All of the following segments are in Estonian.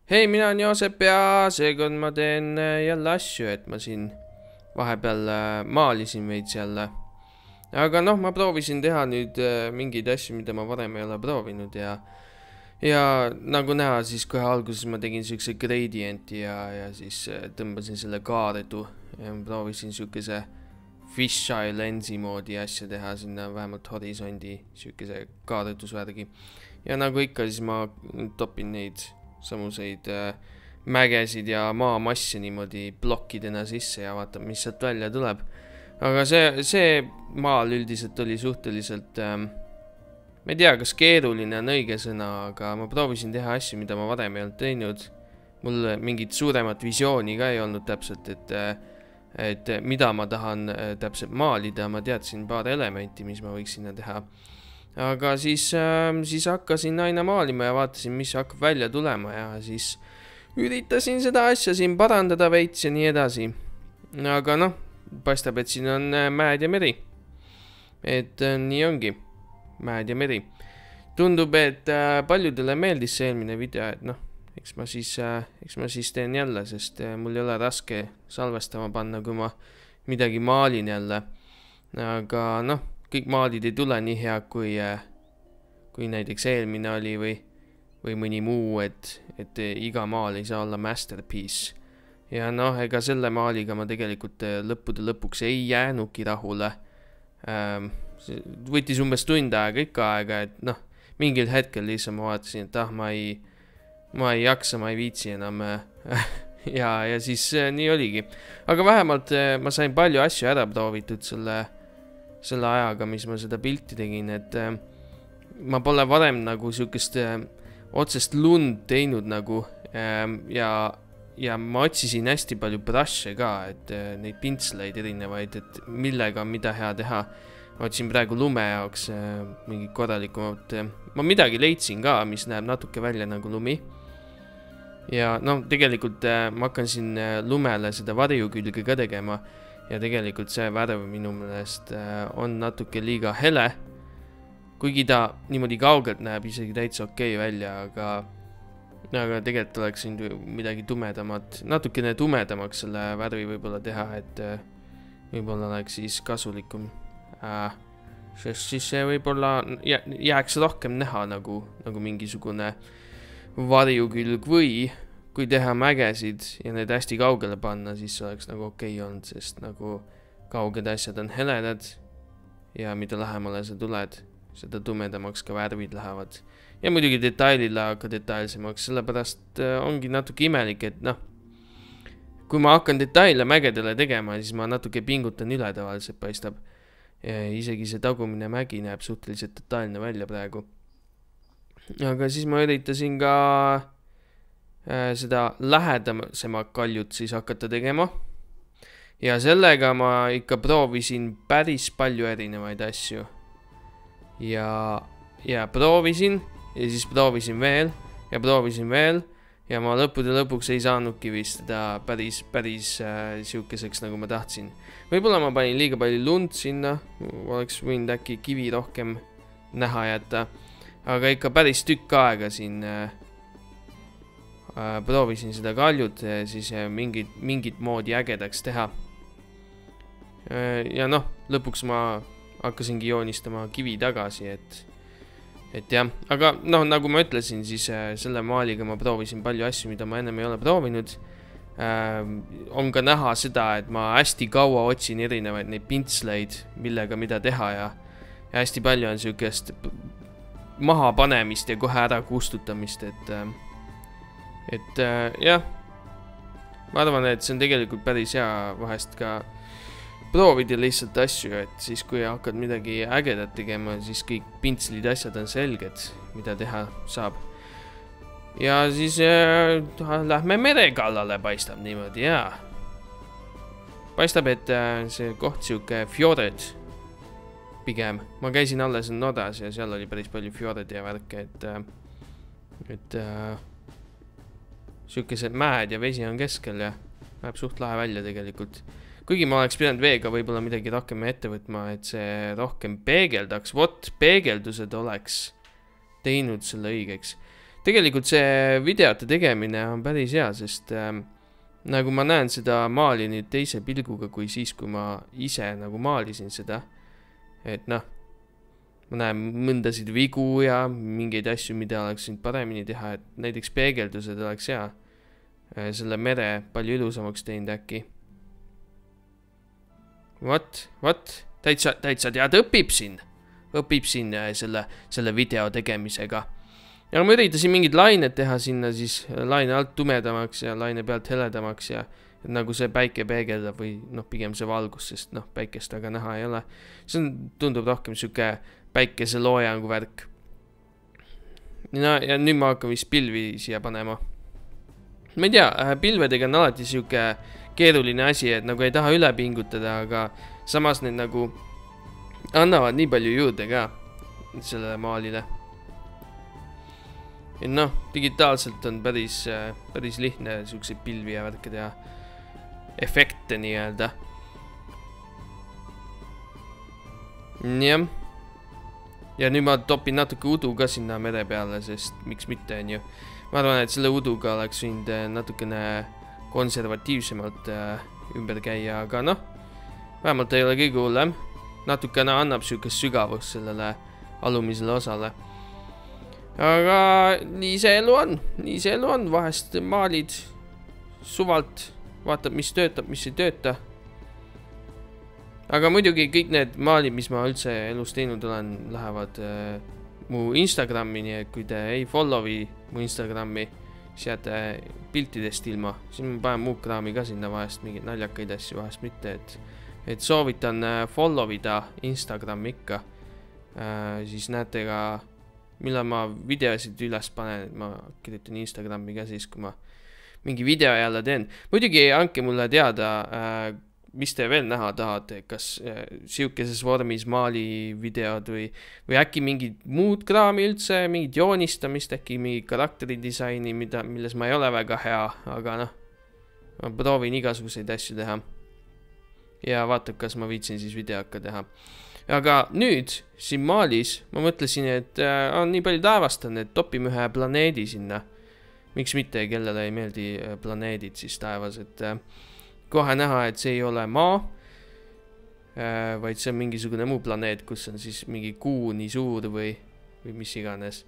Hei, mina olen Joosep ja seekord ma teen jälle asju, et ma siin vahepeal maalisin veits jälle. Aga noh, ma proovisin teha nüüd mingeid asju, mida ma varem ei ole proovinud ja nagu näha, siis kohe alguses ma tegin siukse gradienti ja siis tõmbasin selle kaaredu ja ma proovisin siukese fisheye lensi moodi asja teha sinna vähemalt horisondi siukese kaaretusvärgi. Ja nagu ikka, siis ma topin neid samuseid mägesid ja maamassi niimoodi plokkidena sisse ja vaatab, mis sealt välja tuleb. Aga see maal üldiselt oli suhteliselt, ma ei tea, kas keeruline on õige sõna, aga ma proovisin teha asju, mida ma varem ei olnud teinud. Mul mingit suuremat visiooni ka ei olnud täpselt, et mida ma tahan täpselt maalida. Ma teadsin paar elementi, mis ma võiks sinna teha. Aga siis hakkasin aina maalima ja vaatasin, mis hakkab välja tulema ja siis üritasin seda asja siin parandada veits ja nii edasi. Aga noh, paistab, et siin on mäed ja meri. Et nii ongi, mäed ja meri. Tundub, et paljudele meeldis see eelmine video, et noh, eks ma siis teen jälle, sest mul ei ole raske salvestama panna, kui ma midagi maalin jälle. Aga noh, kõik maalid ei tule nii hea, kui näiteks eelmine oli või mõni muu, et iga maal ei saa olla masterpiece. Ja noh, ega selle maaliga ma tegelikult lõppude lõpuks ei jäänudki rahule. Võttis umbes tund aega ikka aega, et noh, mingil hetkel lihtsalt ma vaatasin, et ma ei jaksa, ma ei viitsi enam ja siis nii oligi. Aga vähemalt ma sain palju asju ära proovitud selle ajaga, mis ma seda pilti tegin, et ma pole varem nagu siukest otsest lund teinud nagu ja ma otsisin hästi palju brush'e ka, et neid pintsleid erinevaid, et millega mida hea teha. Ma otsin praegu lume jaoks mingit korralikumalt. Ma midagi leidsin ka, mis näeb natuke välja nagu lumi. Ja noh, tegelikult ma hakkan siin lumele seda varju külge ka tegema. Ja tegelikult see värv minu meelest on natuke liiga hele. Kuigi ta niimoodi kaugelt näeb isegi täitsa okei välja, aga tegelikult oleks siin midagi tumedamat, natukene tumedamaks selle värvi võib-olla teha, et võib-olla oleks siis kasulikum. Sest siis see võib-olla jääks rohkem näha nagu mingisugune varjukülg või kui teha mägesid ja need hästi kaugele panna, siis oleks nagu okei olnud, sest nagu kauged asjad on heledad ja mida lähemale sa tuled, seda tumedamaks ka värvid lähevad. Ja muidugi detailid lähevad ka detailsemaks, sellepärast ongi natuke imelik, et noh, kui ma hakkan detaile mägedele tegema, siis ma natuke pingutan üle tavaliselt paistab. Ja isegi see tagumine mägi näeb suhteliselt detailne välja praegu. Aga siis ma üritasin ka seda lähedasema kaljut siis hakata tegema. Ja sellega ma ikka proovisin päris palju erinevaid asju. Ja proovisin ja siis proovisin veel ja proovisin veel ja ma lõppude lõpuks ei saanudki vist seda päris siukeseks nagu ma tahtsin. Võib-olla ma panin liiga palju lund sinna, oleks võinud äkki kivi rohkem näha jätta. Aga ikka päris tükk aega siin proovisin seda kaljut siis mingit moodi ägedaks teha. Ja noh, lõpuks ma hakkasingi joonistama kivi tagasi, et jah. Aga noh, nagu ma ütlesin, siis selle maaliga ma proovisin palju asju, mida ma ennem ei ole proovinud. On ka näha seda, et ma hästi kaua otsin erinevaid neid pintsleid, millega mida teha ja hästi palju on siukest maha panemist ja kohe ära kustutamist, et jah, ma arvan, et see on tegelikult päris hea vahest ka proovida lihtsalt asju, et siis kui hakkad midagi ägedat tegema, siis kõik pintslid asjad on selged, mida teha saab. Ja siis lähme mere kallale paistab niimoodi, jaa. Paistab, et see koht siuke fjord pigem. Ma käisin alles Nodas ja seal oli päris palju fjorde ja värke, et siukesed mäed ja vesi on keskel ja näeb suht lahe välja tegelikult. Kuigi ma oleks pidanud veega võib-olla midagi rohkem ette võtma, et see rohkem peegeldaks. Peegeldused oleks teinud selle õigeks. tegelikult see videote tegemine on päris hea, sest nagu ma näen seda maali nüüd teise pilguga kui siis, kui ma ise nagu maalisin seda. Et noh, ma näen mõndasid vigu ja mingeid asju, mida oleks nüüd paremini teha, et näiteks peegeldused oleks hea. Selle mere palju ilusamaks teinud äkki. Täitsa tead õpib siin selle video tegemisega. Ja ma üritasin mingid lained teha sinna siis laine alt tumedamaks ja laine pealt heledamaks ja nagu see päike peegeldab või noh, pigem see valgus, sest noh, päikest aga näha ei ole. See tundub rohkem süke päikese loojangu värk. Ja nüüd ma hakkan vist pilvi siia panema. Ma ei tea, pilvedega on alati süke keeruline asi, et nagu ei taha üle pingutada, aga samas need nagu annavad nii palju juurde ka sellele maalile. Ja noh, digitaalselt on päris lihtne sükseid pilvi ja värke teha. Efekte nii-öelda. Jah. Ja nüüd ma topin natuke udu ka sinna mere peale, sest miks mitte on ju. Ma arvan, et selle uduga oleks võinud natukene konservatiivsemalt ümber käia, aga noh, vähemalt ei ole kõige hullem. Natukene annab sükest sügavust sellele alumisele osale. Aga nii see elu on, vahest maalid suvalt, vaatab, mis töötab, mis ei tööta. Aga muidugi kõik need maalid, mis ma üldse elus teinud olen, lähevad mu Instagrami, nii et kui te ei follow'i mu Instagrami, siis jääte piltidest ilma. Siis ma panen muud kraami ka sinna vahest, mingid naljakaid asju vahest mitte, et soovitan follow'ida Instagrami ikka. Siis näete ka, millal ma videosid üles panen, et ma kirjutan Instagrami ka siis, kui ma mingi video jälle teen. Muidugi andke mulle teada, mis te veel näha tahate, kas siukeses vormis maali videod või äkki mingid muud kraami üldse, mingid joonistamist, äkki mingid karakteridisaini, milles ma ei ole väga hea, aga noh, ma proovin igasuguseid asju teha. Ja vaatab, kas ma viitsin siis video hakka teha. Aga nüüd, siin maalis, ma mõtlesin, et on nii palju taevast on, et topime ühe planeedi sinna. Miks mitte, kellele ei meeldi planeedid siis taevas, et kohe näha, et see ei ole maa, vaid see on mingisugune muu planeet, kus on siis mingi kuu nii suur või mis iganes.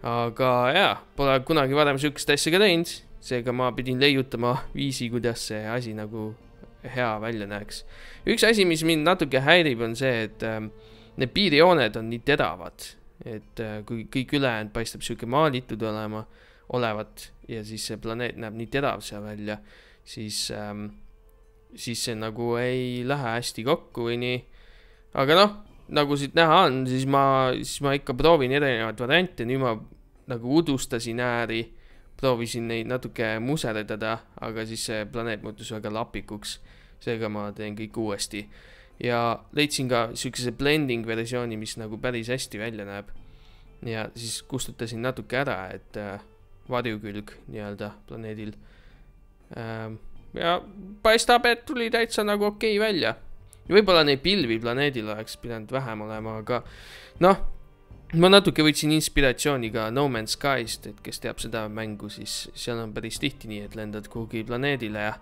Aga jaa, pole kunagi varem sükest asja ka teinud, seega ma pidin leiutama viisi, kuidas see asi nagu hea välja näeks. Üks asi, mis mind natuke häirib, on see, et need piirijooned on nii teravad, et kui kõik ülejäänud paistab süke maalitud olevat ja siis see planeet näeb nii terav seal välja, siis see nagu ei lähe hästi kokku või nii. Aga noh, nagu siit näha on, siis ma ikka proovin erinevad variante, nüüd ma nagu udustasin ääri, proovisin neid natuke muserdada, aga siis see planeet muutus väga lapikuks, seega ma teen kõik uuesti. Ja leidsin ka sükese blending versiooni, mis nagu päris hästi välja näeb. Ja siis kustutasin natuke ära, et varjukülg nii-öelda planeedil. Ja paistab, et tuli täitsa nagu okei välja. Ja võib-olla neid pilvi planeedil oleks pidanud vähem olema, aga noh, ma natuke võtsin inspiratsiooni ka No Man's Skyst, et kes teab seda mängu, siis seal on päris tihti nii, et lendad kuhugi planeedile ja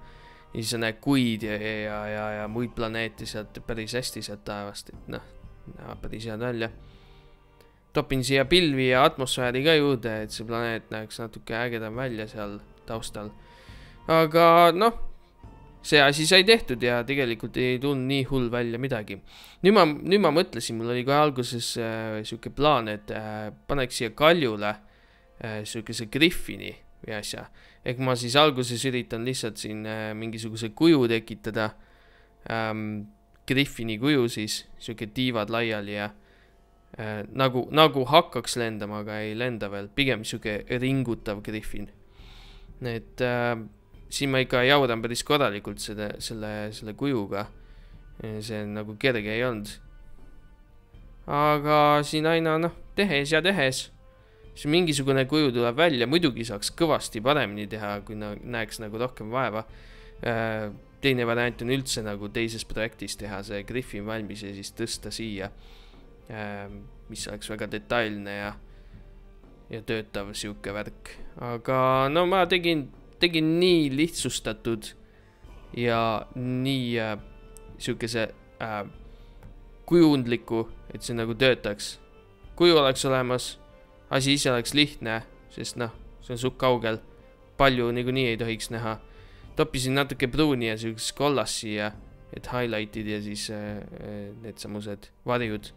siis sa näed kuid ja muid planeete sealt päris hästi sealt taevast, et noh, näeb päris head välja. Topin siia pilvi ja atmosfääri ka juurde, et see planeet näeks natuke ägedam välja seal taustal. Aga noh, see asi sai tehtud ja tegelikult ei tulnud nii hull välja midagi. Nüüd ma mõtlesin, mul oli ka alguses süke plaan, et paneks siia kaljule sükese griffini või asja. Ehk ma siis alguses üritan lihtsalt siin mingisuguse kuju tekitada, griffini kuju siis, süke tiivad laiali ja nagu hakkaks lendama, aga ei lenda veel, pigem süke ringutav griffin. Et siin ma ikka jaudan päris korralikult selle kujuga. See nagu kerge ei olnud. Aga siin aina tehes ja tehes. Siis mingisugune kuju tuleb välja. Muidugi saaks kõvasti paremini teha, kui näeks nagu rohkem vaeva. Teine variant on üldse nagu teises projektis teha see griffin valmis ja siis tõsta siia. Mis oleks väga detailne ja töötav siuke värk. Aga no ma tegin nii lihtsustatud ja nii siukese kujundliku, et see nagu töötaks. Kuju oleks olemas, asi ise oleks lihtne, sest noh, see on suht kaugel. Palju niikuinii ei tohiks näha. Toppisin natuke pruuni ja siukest kollast siia, et highlightid ja siis need samused varjud.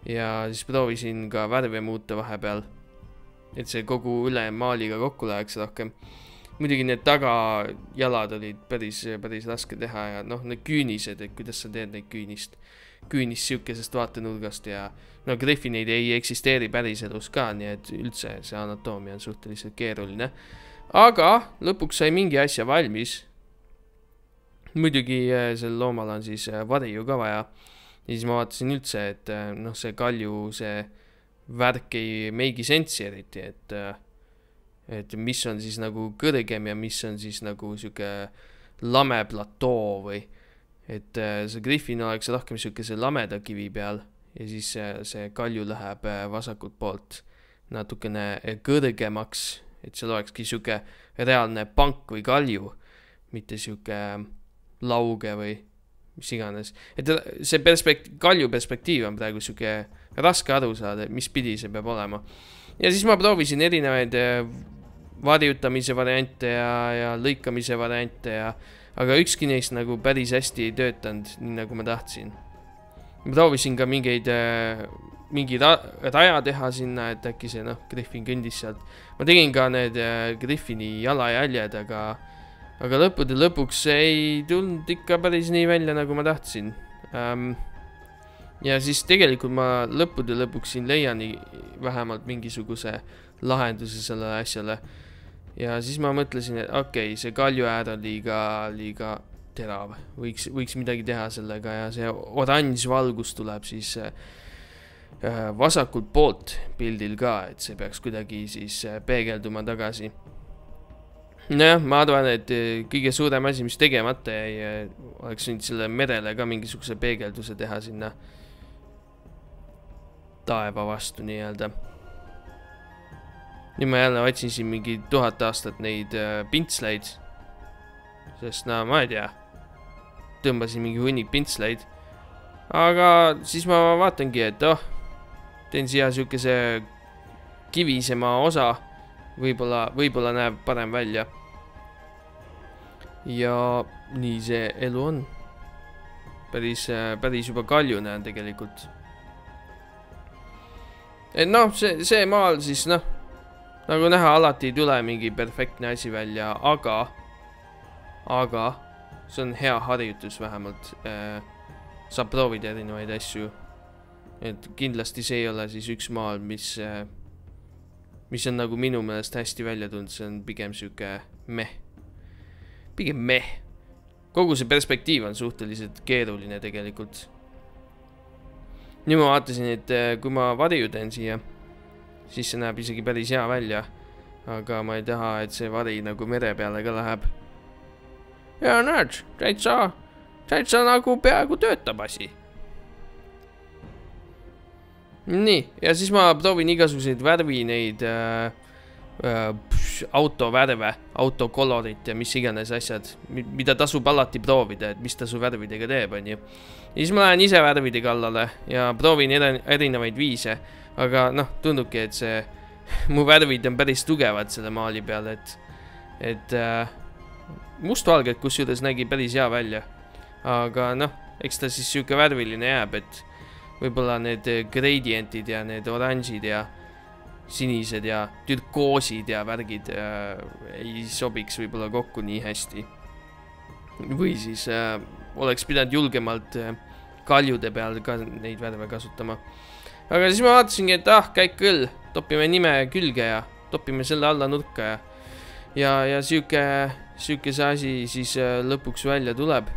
Ja siis proovisin ka värve muuta vahepeal, et see kogu üle maaliga kokku läheks rohkem. Muidugi need tagajalad olid päris raske teha ja noh, need küünised, et kuidas sa teed neid küünist siukesest vaatenurgast ja no griffineid ei eksisteeri päris elus ka, nii et üldse see anatoomia on suhteliselt keeruline. Aga lõpuks sai mingi asja valmis. Muidugi sel loomal on siis varju ka vaja. Ja siis ma vaatasin üldse, et noh, see kalju, see värk ei meigi sensi eriti, et mis on siis nagu kõrgem ja mis on siis nagu siuke lame platoo või et see Griffin oleks rohkem siukese lameda kivi peal ja siis see kalju läheb vasakult poolt natukene kõrgemaks, et seal olekski siuke reaalne pank või kalju, mitte siuke lauge või mis iganes. Et see kalju perspektiiv on praegu siuke raske aru saada, mis pidi see peab olema. Ja siis ma proovisin erinevaid varjutamise variante ja lõikamise variante aga ükski neist nagu päris hästi ei töötanud, nii nagu ma tahtsin. Ma proovisin ka mingi raja teha sinna, et äkki see Griffin kõndis sealt. Ma tegin ka need Griffini jalajäljed, aga lõppude lõpuks ei tulnud ikka päris nii välja, nagu ma tahtsin. Ja siis tegelikult ma lõppude lõpuks siin leian vähemalt mingisuguse lahenduse sellele asjale. Ja siis ma mõtlesin, et okei, see kalju äär on liiga terav. Võiks midagi teha sellega ja see oranž valgus tuleb siis vasakult poolt pildil ka, et see peaks kuidagi siis peegelduma tagasi. Nojah, ma arvan, et kõige suurem asi, mis tegemata jäi, oleks nüüd selle merele ka mingisuguse peegelduse teha sinna taeva vastu nii-öelda. Nüüd ma jälle otsin siin mingi 1000 aastat neid pintsleid, sest ma ei tea, tõmbasin mingi hunnik pintsleid, aga siis ma vaatangi, et teen siia siukese kivisema osa, võib-olla näeb parem välja. Ja nii see elu on. Päris juba kaljune on tegelikult. Et noh, see maal siis nagu näha alati ei tule mingi perfektne asi välja, aga see on hea harjutus vähemalt. Saab proovida erinevaid asju. Et kindlasti see ei ole siis üks maal, mis on nagu minu meelest hästi välja tulnud, see on pigem siuke meh. Pigem meh. Kogu see perspektiiv on suhteliselt keeruline tegelikult. Nüüd ma vaatasin, et kui ma varju teen siia, siis see näeb isegi päris hea välja, aga ma ei taha, et see vari nagu mere peale ka läheb. Ja näed, täitsa nagu peaaegu töötab asi. Nii, ja siis ma proovin igasuguseid värvi neid autovärve, autokolorit ja mis iganes asjad, mida tasub alati proovida, et mis ta su värvidega teeb, on ju. Ja siis ma lähen ise värvide kallale ja proovin erinevaid viise, aga tundubki, et see mu värvid on päris tugevad selle maali peal, et mustvalged kusjuures nägi päris hea välja. Aga eks ta siis siuke värviline jääb, et võib-olla need gradientid ja need oranžid ja sinised ja türkoosid ja värgid ei sobiks võib-olla kokku nii hästi. Või siis oleks pidanud julgemalt kaljude peal ka neid värve kasutama. Aga siis ma vaatasingi, et käik küll, topime nime külge ja topime selle alla nurka ja siuke see asi siis lõpuks välja tuleb.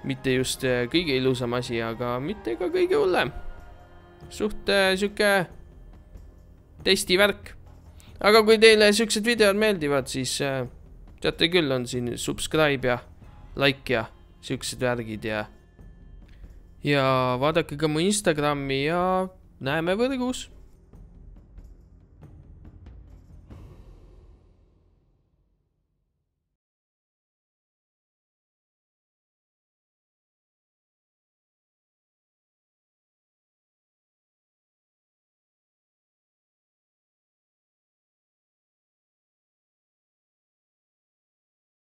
Mitte just kõige ilusam asi, aga mitte ka kõige hullem. Suht siuke testivärk. Aga kui teile siuksed videod meeldivad, siis teate küll, on siin subscribe ja like ja siuksed värgid ja vaadake ka mu Instagrami ja näeme võrgus.